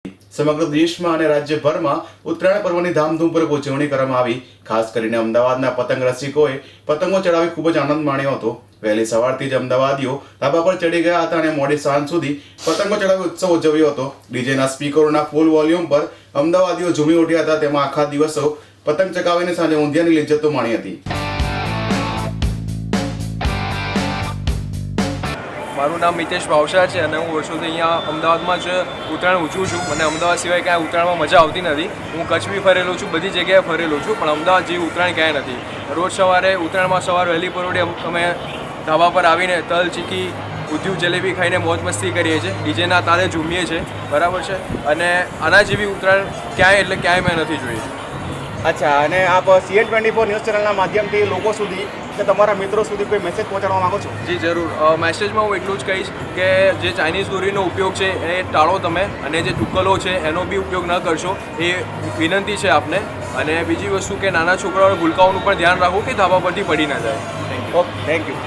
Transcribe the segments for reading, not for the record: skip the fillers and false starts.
સમગ્ર દેશમાં અને રાજ્યભરમાં ઉત્તરાયણ પર્વની ધામધૂમપૂર્વક ઉજવણી કરવામાં આવી। ખાસ કરીને અમદાવાદના પતંગ રસિકોએ પતંગો ચડાવી ખૂબ જ આનંદ માણ્યો હતો। વહેલી સવારથી જ અમદાવાદીઓ ધાબા પર ચડી ગયા હતા અને મોડી સાંજ સુધી પતંગો ચડાવી ઉત્સવ ઉજવ્યો હતો। ડીજેના સ્પીકરોના ફૂલ વોલ્યુમ પર અમદાવાદીઓ ઝૂમી ઉઠ્યા હતા। તેમાં આખા દિવસો પતંગ ચગાવીને સાંજે ઊંધિયાની લિજ્જતો માણી હતી। મારું નામ મિતેશ ભાવસાર છે અને હું વર્ષોથી અહીંયા અમદાવાદમાં જ ઉત્તરાયણ ઉજવું છું। મને અમદાવાદ સિવાય કાંઈ ઉત્તરાયણમાં મજા આવતી નથી। હું કચ્છ બી ફરેલો છું, બધી જગ્યાએ ફરેલો છું, પણ અમદાવાદ જેવી ઉત્તરાયણ ક્યાંય નથી। રોજ સવારે ઉત્તરાયણમાં સવાર વહેલી પરોઢે અમે ધાબા પર આવીને તલ ચીકી ઊંધિયું જલેબી ખાઈને મોજ મસ્તી કરીએ છીએ, ડીજેના તાલે ઝૂમીએ છીએ, બરાબર છે। અને આના જેવી ઉત્તરાયણ ક્યાંય એટલે ક્યાંય મેં નથી જોઈ। અચ્છા, અને આપ CN24 ન્યૂઝ ચેનલના માધ્યમથી લોકો સુધી કે તમારા મિત્રો સુધી કોઈ મેસેજ પહોંચાડવા માંગો છો? જી જરૂર। મેસેજમાં હું એટલું જ કહીશ કે જે ચાઇનીઝ દોરીનો ઉપયોગ છે એ ટાળો તમે, અને જે ટુક્કલો છે એનો બી ઉપયોગ ન કરશો, એ વિનંતી છે આપને। અને બીજી વસ્તુ કે નાના છોકરાઓને ભૂલકાઓનું પણ ધ્યાન રાખો કે ધાબા પરથી પડી ના જાય। Okay, thank you.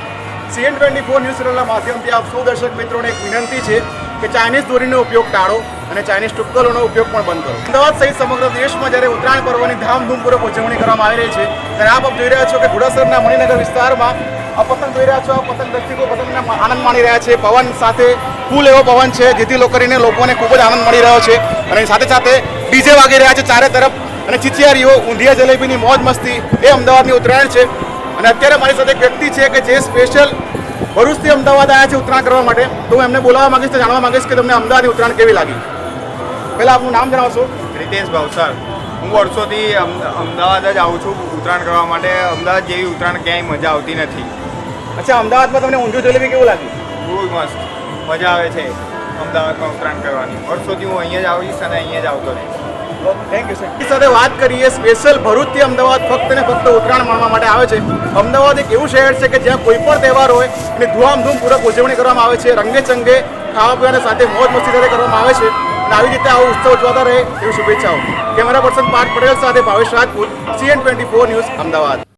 CN24 news ચેનલના માધ્યમથી આપ સૌ દર્શક મિત્રોને એક વિનંતી છે કે ચાઇનીઝ દોરીનો ઉપયોગ ટાળો અને ચાઇનીઝ ટુક્કલોનો ઉપયોગ પણ બંધ કરો। અમદાવાદ સહિત સમગ્ર દેશમાં જ્યારે ઉત્તરાયણ પર્વની ધામધૂમપૂર્વક ઉજવણી કરવામાં આવી રહી છે ત્યારે આપ જોઈ રહ્યા છો કે ઘોડાસરના મણિનગર વિસ્તારમાં આ પતંગ જોઈ રહ્યા છો। આ પતંગ દર્શકો પતંગના આનંદ માણી રહ્યા છે। પવન સાથે ફૂલ એવો પવન છે જેથી કરીને લોકોને ખૂબ જ આનંદ મળી રહ્યો છે અને સાથે સાથે ડીજે વાગી રહ્યા છે ચારે તરફ અને ચિચિયારીઓ ઊંધિયા જલેબીની મોજ મસ્તી, એ અમદાવાદની ઉત્તરાયણ છે। અને અત્યારે મારી સાથે એક વ્યક્તિ છે કે જે સ્પેશિયલ ભરૂચથી અમદાવાદ આવ્યા છે ઉત્તરાયણ કરવા માટે, તો હું એમને બોલાવવા માંગીશ, જાણવા માંગીશ કે તમને અમદાવાદની ઉત્તરાયણ કેવી લાગી। પહેલાં આપનું નામ જણાવશો? રિતેશ ભાવસાર। હું વર્ષોથી અમદાવાદ જ આવું છું ઉત્તરાયણ કરવા માટે। અમદાવાદ જેવી ઉત્તરાયણ ક્યાંય મજા આવતી નથી। અચ્છા, અમદાવાદમાં તમને ઊંધિયું જલેબી કેવું લાગ્યું? બહુ મસ્ત મજા આવે છે અમદાવાદમાં ઉત્તરાયણ કરવાની। વર્ષોથી હું અહીંયા જ આવીશ અને અહીંયા જ આવતો રહીશ। Thank you sir. એની સાથે વાત કરીએ, સ્પેશિયલ ભરૂચથી અમદાવાદ ફક્ત ને ફક્ત ઉત્તરાયણ માણવા માટે આવે છે। અમદાવાદ એક એવું શહેર છે કે જ્યાં કોઈ પણ તહેવાર હોય એની ધૂમધામપૂર્વક ઉજવણી કરવામાં આવે છે, રંગે ચંગે ખાવા પીવાના સાથે મોજ મસ્તી સાથે કરવામાં આવે છે અને આવી રીતે આવો ઉત્સવ ઉજવાતા રહે એવી શુભેચ્છાઓ। કેમેરા પર્સન પાર્થ પટેલ સાથે ભાવેશ રાજપૂત, CN24 ન્યૂઝ, અમદાવાદ।